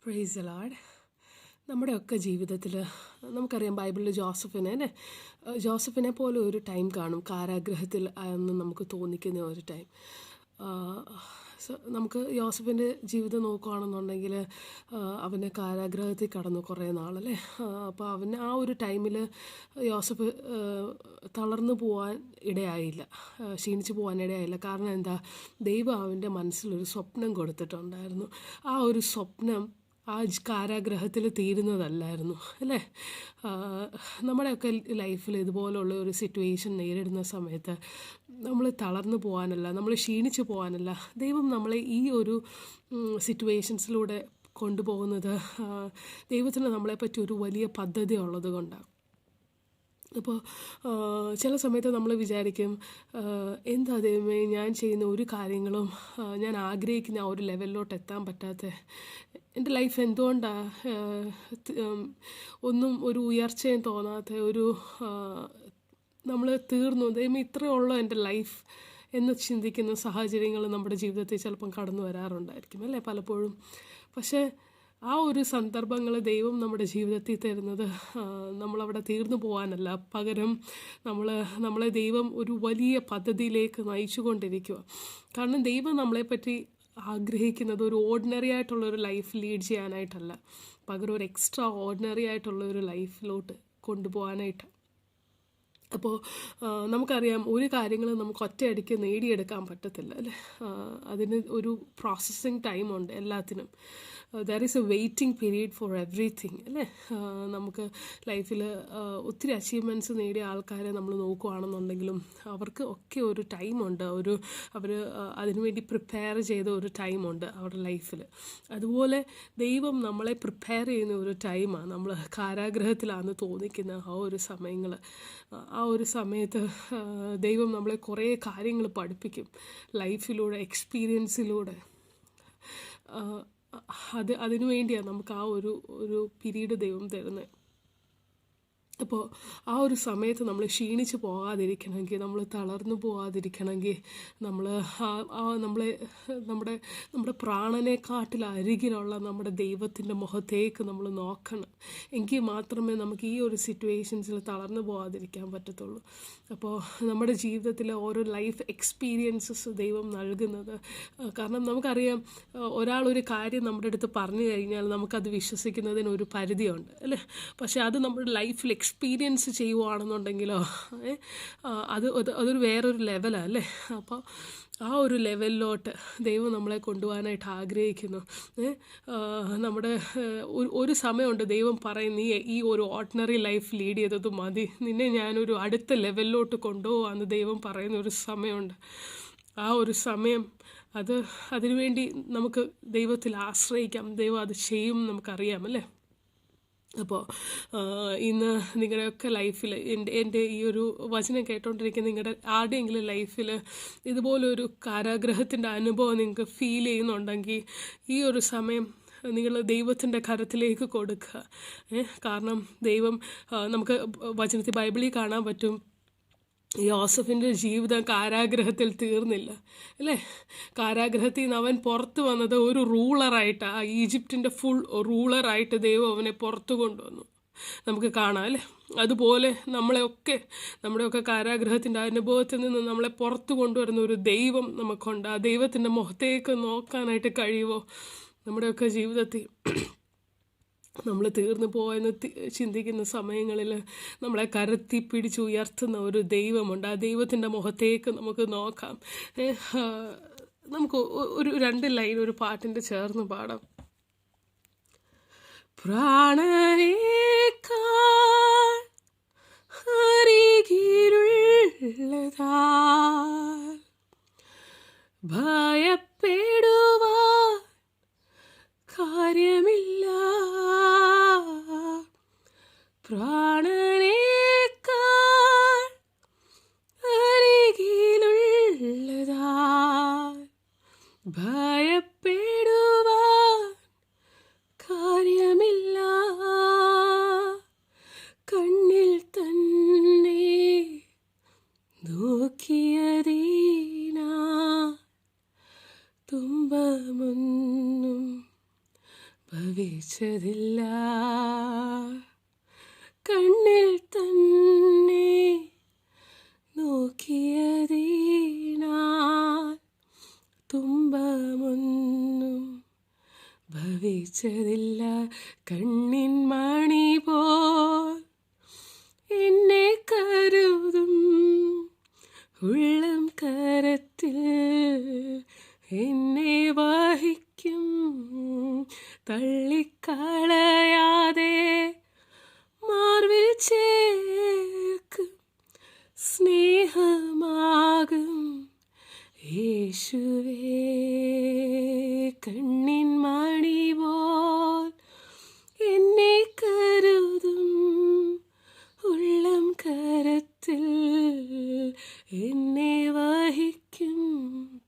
Praise the Lord. നമ്മുടെയൊക്കെ ജീവിതത്തിൽ നമുക്കറിയാം, ബൈബിളിൽ ജോസഫിനെ പോലെ ഒരു ടൈം കാണും, കാരാഗ്രഹത്തിൽ എന്ന് നമുക്ക് തോന്നിക്കുന്ന ഒരു ടൈം. നമുക്ക് യോസഫിൻ്റെ ജീവിതം നോക്കുകയാണെന്നുണ്ടെങ്കിൽ അവന് കാരാഗ്രഹത്തിൽ കടന്നു കുറേ നാളല്ലേ. അപ്പോൾ അവന് ആ ഒരു ടൈമിൽ യോസഫ് തളർന്നു പോകാൻ ഇടയായില്ല, ക്ഷീണിച്ചു പോകാൻ ഇടയായില്ല. കാരണം എന്താ? ദൈവം അവൻ്റെ മനസ്സിലൊരു സ്വപ്നം കൊടുത്തിട്ടുണ്ടായിരുന്നു. ആ ഒരു സ്വപ്നം ആ കാരാഗ്രഹത്തിൽ തീരുന്നതല്ലായിരുന്നു അല്ലേ. നമ്മുടെയൊക്കെ ലൈഫിൽ ഇതുപോലുള്ള ഒരു സിറ്റുവേഷൻ നേരിടുന്ന സമയത്ത് നമ്മൾ തളർന്നു പോകാനല്ല, നമ്മൾ ക്ഷീണിച്ചു പോകാനല്ല, ദൈവം നമ്മളെ ഈ ഒരു സിറ്റുവേഷൻസിലൂടെ കൊണ്ടുപോകുന്നത് ദൈവത്തിന് നമ്മളെപ്പറ്റി ഒരു വലിയ പദ്ധതി ഉള്ളത് കൊണ്ടാണ്. അപ്പോൾ ചില സമയത്ത് നമ്മൾ വിചാരിക്കും, എന്താ ദൈവമേ ഞാൻ ചെയ്യുന്ന ഒരു കാര്യങ്ങളും ഞാൻ ആഗ്രഹിക്കുന്ന ആ ഒരു ലെവലിലോട്ട് എത്താൻ പറ്റാത്ത എൻ്റെ ലൈഫ് എന്തുകൊണ്ടാണ് ഒന്നും ഒരു ഉയർച്ചയും തോന്നാത്ത ഒരു നമ്മൾ തീർന്നു, ദൈവമേ ഇത്രയേ ഉള്ളൂ എൻ്റെ ലൈഫ് എന്ന് ചിന്തിക്കുന്ന സാഹചര്യങ്ങൾ നമ്മുടെ ജീവിതത്തിൽ ചിലപ്പം കടന്നു വരാറുണ്ടായിരിക്കും അല്ലേ, പലപ്പോഴും. പക്ഷേ ആ ഒരു സന്ദർഭങ്ങൾ ദൈവം നമ്മുടെ ജീവിതത്തിൽ തരുന്നത് നമ്മളവിടെ തീർന്നു പോകാനല്ല, പകരം നമ്മളെ ദൈവം ഒരു വലിയ പദ്ധതിയിലേക്ക് നയിച്ചു കൊണ്ടിരിക്കുക. കാരണം ദൈവം നമ്മളെപ്പറ്റി ആഗ്രഹിക്കുന്നത് ഒരു ഓർഡിനറി ആയിട്ടുള്ളൊരു ലൈഫ് ലീഡ് ചെയ്യാനായിട്ടല്ല, പകരം ഒരു എക്സ്ട്രാ ഓർഡിനറി ആയിട്ടുള്ളൊരു ലൈഫിലോട്ട് കൊണ്ടുപോകാനായിട്ട്. അപ്പോൾ നമുക്കറിയാം, ഒരു കാര്യങ്ങളും നമുക്ക് ഒറ്റയടിക്ക് നേടിയെടുക്കാൻ പറ്റത്തില്ല അല്ലേ. അതിന് ഒരു പ്രോസസ്സിങ് ടൈമുണ്ട് എല്ലാത്തിനും. There is A waiting period for everything അല്ലേ. നമുക്ക് ലൈഫിൽ ഒത്തിരി അച്ചീവ്മെൻറ്റ്സ് നേടിയ ആൾക്കാരെ നമ്മൾ നോക്കുകയാണെന്നുണ്ടെങ്കിലും അവർക്ക് ഒക്കെ ഒരു ടൈമുണ്ട്, അവർ അതിനുവേണ്ടി പ്രിപ്പയർ ചെയ്ത ഒരു ടൈമുണ്ട് അവരുടെ ലൈഫിൽ. അതുപോലെ ദൈവം നമ്മളെ പ്രിപ്പയർ ചെയ്യുന്ന ഒരു ടൈമാണ് നമ്മൾ കാരാഗ്രഹത്തിലാണെന്ന് തോന്നിക്കുന്ന ആ ഒരു സമയങ്ങൾ. ആ ഒരു സമയത്ത് ദൈവം നമ്മളെ കുറേ കാര്യങ്ങൾ പഠിപ്പിക്കും ലൈഫിലൂടെ, എക്സ്പീരിയൻസിലൂടെ. അതിനു വേണ്ടിയാണ് നമുക്ക് ആ ഒരു പീരീഡ് ദൈവം തരുന്നത്. അപ്പോൾ ആ ഒരു സമയത്ത് നമ്മൾ ക്ഷീണിച്ച് പോകാതിരിക്കണമെങ്കിൽ, നമ്മൾ തളർന്നു പോകാതിരിക്കണമെങ്കിൽ, നമ്മുടെ പ്രാണനെക്കാട്ടിൽ അരികിലുള്ള നമ്മുടെ ദൈവത്തിൻ്റെ മുഖത്തേക്ക് നമ്മൾ നോക്കണം. എങ്കിൽ മാത്രമേ നമുക്ക് ഈ ഒരു സിറ്റുവേഷൻസിൽ തളർന്നു പോകാതിരിക്കാൻ പറ്റത്തുള്ളൂ. അപ്പോൾ നമ്മുടെ ജീവിതത്തിലെ ഓരോ ലൈഫ് എക്സ്പീരിയൻസസ് ദൈവം നൽകുന്നത്, കാരണം നമുക്കറിയാം, ഒരാളൊരു കാര്യം നമ്മുടെ അടുത്ത് പറഞ്ഞു കഴിഞ്ഞാൽ നമുക്കത് വിശ്വസിക്കുന്നതിന് ഒരു പരിധിയുണ്ട് അല്ലേ. പക്ഷേ അത് നമ്മുടെ ലൈഫിൽ എക്സ്പീരിയൻസ് ചെയ്യുവാണെന്നുണ്ടെങ്കിലോ അതൊരു വേറൊരു ലെവലാണ് അല്ലേ. അപ്പോൾ ആ ഒരു ലെവലിലോട്ട് ദൈവം നമ്മളെ കൊണ്ടുപോകാനായിട്ട് ആഗ്രഹിക്കുന്നു. നമ്മുടെ ഒരു സമയമുണ്ട് ദൈവം പറയും, നീ ഈ ഒരു ഓർഡിനറി ലൈഫ് ലീഡ് ചെയ്തത് മതി, നിന്നെ ഞാനൊരു അടുത്ത ലെവലിലോട്ട് കൊണ്ടുപോകാമെന്ന് ദൈവം പറയുന്ന ഒരു സമയമുണ്ട്. ആ ഒരു സമയം അതിനുവേണ്ടി നമുക്ക് ദൈവത്തിൽ ആശ്രയിക്കാം. ദൈവം അത് ചെയ്യും നമുക്കറിയാം അല്ലേ. അപ്പോൾ ഇന്ന് നിങ്ങളുടെയൊക്കെ ലൈഫിൽ, എൻ്റെ ഈ ഒരു വചനം കേട്ടോണ്ടിരിക്കുന്ന നിങ്ങളുടെ ആരുടെയെങ്കിലും ലൈഫിൽ ഇതുപോലൊരു കാരാഗ്രഹത്തിൻ്റെ അനുഭവം നിങ്ങൾക്ക് ഫീൽ ചെയ്യുന്നുണ്ടെങ്കിൽ ഈ ഒരു സമയം നിങ്ങൾ ദൈവത്തിൻ്റെ കരത്തിലേക്ക് കൊടുക്കുക. കാരണം ദൈവം, നമുക്ക് വചനത്തിൽ ബൈബിളിൽ കാണാൻ പറ്റും, യോസഫിൻ്റെ ജീവിതം കാരാഗ്രഹത്തിൽ തീർന്നില്ല അല്ലേ. കാരാഗ്രഹത്തിൽ നിന്ന് അവൻ പുറത്ത് വന്നത് ഒരു റൂളറായിട്ട്, ഈജിപ്തിൻ്റെ ഫുൾ റൂളറായിട്ട് ദൈവം അവനെ പുറത്തു കൊണ്ടുവന്നു, നമുക്ക് കാണാം അല്ലേ. അതുപോലെ നമ്മുടെയൊക്കെ കാരാഗ്രഹത്തിൻ്റെ അനുഭവത്തിൽ നിന്ന് നമ്മളെ പുറത്തു കൊണ്ടുവരുന്ന ഒരു ദൈവം നമുക്കുണ്ട്. ആ ദൈവത്തിൻ്റെ മുഖത്തേക്ക് നോക്കാനായിട്ട് കഴിയുമോ? നമ്മുടെയൊക്കെ ജീവിതത്തിൽ നമ്മൾ തീർന്നു പോയെന്ന് ചിന്തിക്കുന്ന സമയങ്ങളിൽ നമ്മളെ കരത്തി പിടിച്ച് ഉയർത്തുന്ന ഒരു ദൈവമുണ്ട്. ആ ദൈവത്തിൻ്റെ മുഖത്തേക്ക് നമുക്ക് നോക്കാം. നമുക്ക് ഒരു 2 ലൈൻ ഒരു പാട്ടിൻ്റെ ചേർന്ന് പാടാം. പ്രാണനേക്കാൾ അരികിലുള്ളതാ ഭയപ്പെടുവാൻ കാര്യമില്ല, പ്രാണനേക്കാൾ അരികിലുള്ളതാ ഭയപ്പെടുവാൻ കാര്യമില്ല, കണ്ണിൽ തന്നെ നോക്കിയതീനാ തുമ്പ ഭവിച്ചതില്ല. കണ്ണിൽ തന്നെ നോക്കിയതിനാൽ തുമ്പമൊന്നും ഭവിച്ചതില്ല. കണ്ണിൻ മണി പോൽ എന്നെ കരുതും ഉള്ളം കരത്തിൽ എന്നെ വഹിക്കും. തള്ളിക്കളയാതെ മാർവിൽ ചേർക്കും. സ്നേഹമാകും യേശുവേ. കണ്ണിൻ മണി പോൽ എന്നെ കരുതും ഉള്ളം കരത്തിൽ എന്നെ വഹിക്കും.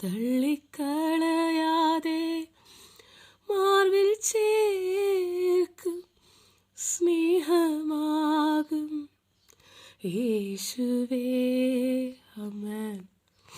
തള്ളിക്കളയാതെ മാർവിൽ ചേർക്കും. സ്നേഹമാകും യേശുവേ. ആമേൻ.